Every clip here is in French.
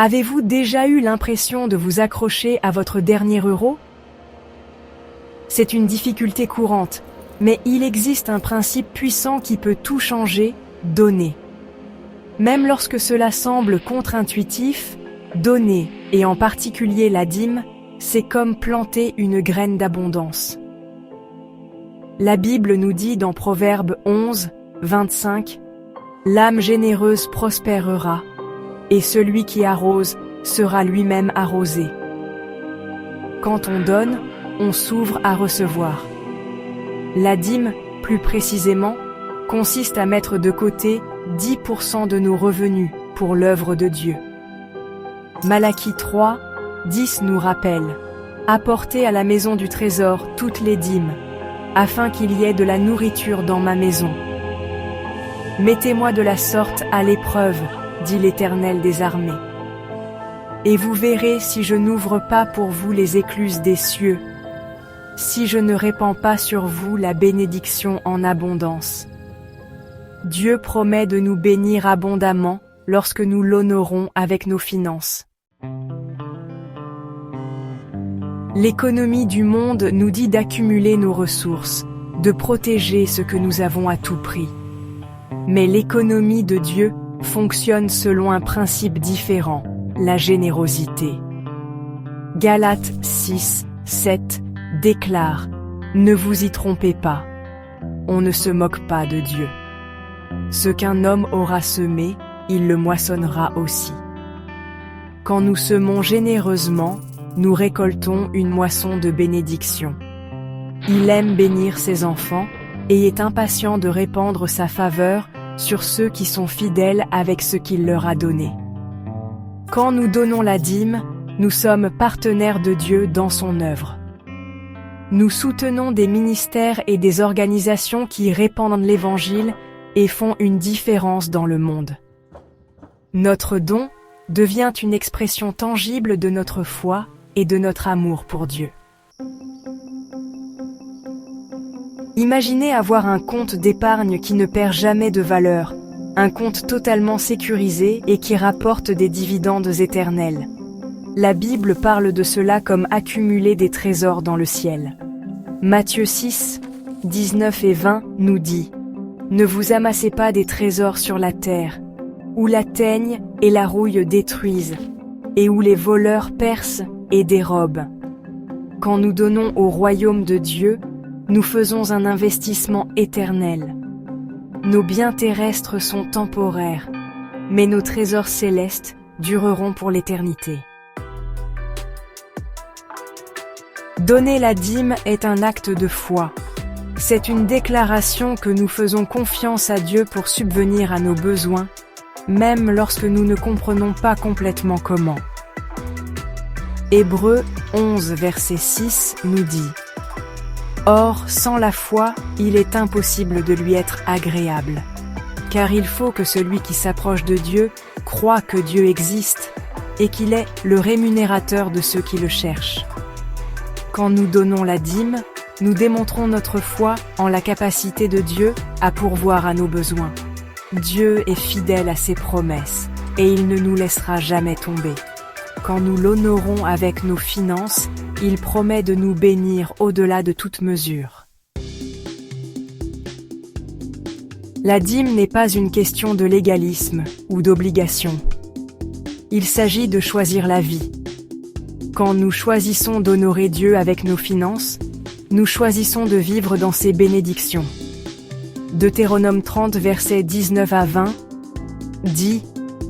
Avez-vous déjà eu l'impression de vous accrocher à votre dernier euro? C'est une difficulté courante, mais il existe un principe puissant qui peut tout changer, donner. Même lorsque cela semble contre-intuitif, donner, et en particulier la dîme, c'est comme planter une graine d'abondance. La Bible nous dit dans Proverbes 11, 25, « L'âme généreuse prospérera, et celui qui arrose sera lui-même arrosé. » Quand on donne, on s'ouvre à recevoir. La dîme, plus précisément, consiste à mettre de côté 10% de nos revenus pour l'œuvre de Dieu. Malachie 3, 10 nous rappelle « Apportez à la maison du trésor toutes les dîmes, afin qu'il y ait de la nourriture dans ma maison. Mettez-moi de la sorte à l'épreuve, dit l'Éternel des armées. Et vous verrez si je n'ouvre pas pour vous les écluses des cieux, si je ne répands pas sur vous la bénédiction en abondance. » Dieu promet de nous bénir abondamment lorsque nous l'honorons avec nos finances. L'économie du monde nous dit d'accumuler nos ressources, de protéger ce que nous avons à tout prix. Mais l'économie de Dieu fonctionne selon un principe différent, la générosité. Galates 6, 7 déclare « Ne vous y trompez pas, on ne se moque pas de Dieu. Ce qu'un homme aura semé, il le moissonnera aussi. » Quand nous semons généreusement, nous récoltons une moisson de bénédiction. Il aime bénir ses enfants et est impatient de répandre sa faveur sur ceux qui sont fidèles avec ce qu'il leur a donné. Quand nous donnons la dîme, nous sommes partenaires de Dieu dans son œuvre. Nous soutenons des ministères et des organisations qui répandent l'Évangile et font une différence dans le monde. Notre don devient une expression tangible de notre foi et de notre amour pour Dieu. Imaginez avoir un compte d'épargne qui ne perd jamais de valeur, un compte totalement sécurisé et qui rapporte des dividendes éternels. La Bible parle de cela comme accumuler des trésors dans le ciel. Matthieu 6, 19 et 20 nous dit « Ne vous amassez pas des trésors sur la terre, où la teigne et la rouille détruisent, et où les voleurs percent et dérobent. Quand nous donnons au royaume de Dieu, nous faisons un investissement éternel. Nos biens terrestres sont temporaires, mais nos trésors célestes dureront pour l'éternité. » Donner la dîme est un acte de foi. C'est une déclaration que nous faisons confiance à Dieu pour subvenir à nos besoins, même lorsque nous ne comprenons pas complètement comment. Hébreux 11, verset 6 nous dit « Or, sans la foi, il est impossible de lui être agréable, car il faut que celui qui s'approche de Dieu croie que Dieu existe et qu'il est le rémunérateur de ceux qui le cherchent. » Quand nous donnons la dîme, nous démontrons notre foi en la capacité de Dieu à pourvoir à nos besoins. Dieu est fidèle à ses promesses et il ne nous laissera jamais tomber. Quand nous l'honorons avec nos finances, il promet de nous bénir au-delà de toute mesure. La dîme n'est pas une question de légalisme ou d'obligation. Il s'agit de choisir la vie. Quand nous choisissons d'honorer Dieu avec nos finances, nous choisissons de vivre dans ses bénédictions. Deutéronome 30, versets 19 à 20, dit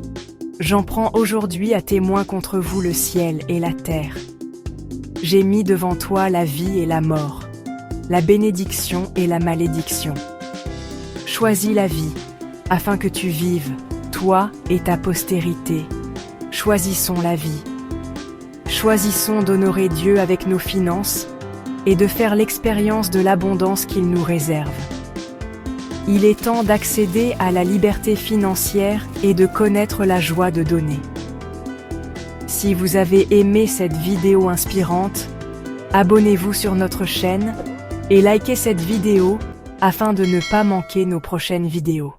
« J'en prends aujourd'hui à témoin contre vous le ciel et la terre. J'ai mis devant toi la vie et la mort, la bénédiction et la malédiction. Choisis la vie, afin que tu vives, toi et ta postérité. Choisissons la vie. Choisissons d'honorer Dieu avec nos finances et de faire l'expérience de l'abondance qu'il nous réserve. Il est temps d'accéder à la liberté financière et de connaître la joie de donner. Si vous avez aimé cette vidéo inspirante, abonnez-vous sur notre chaîne et likez cette vidéo afin de ne pas manquer nos prochaines vidéos.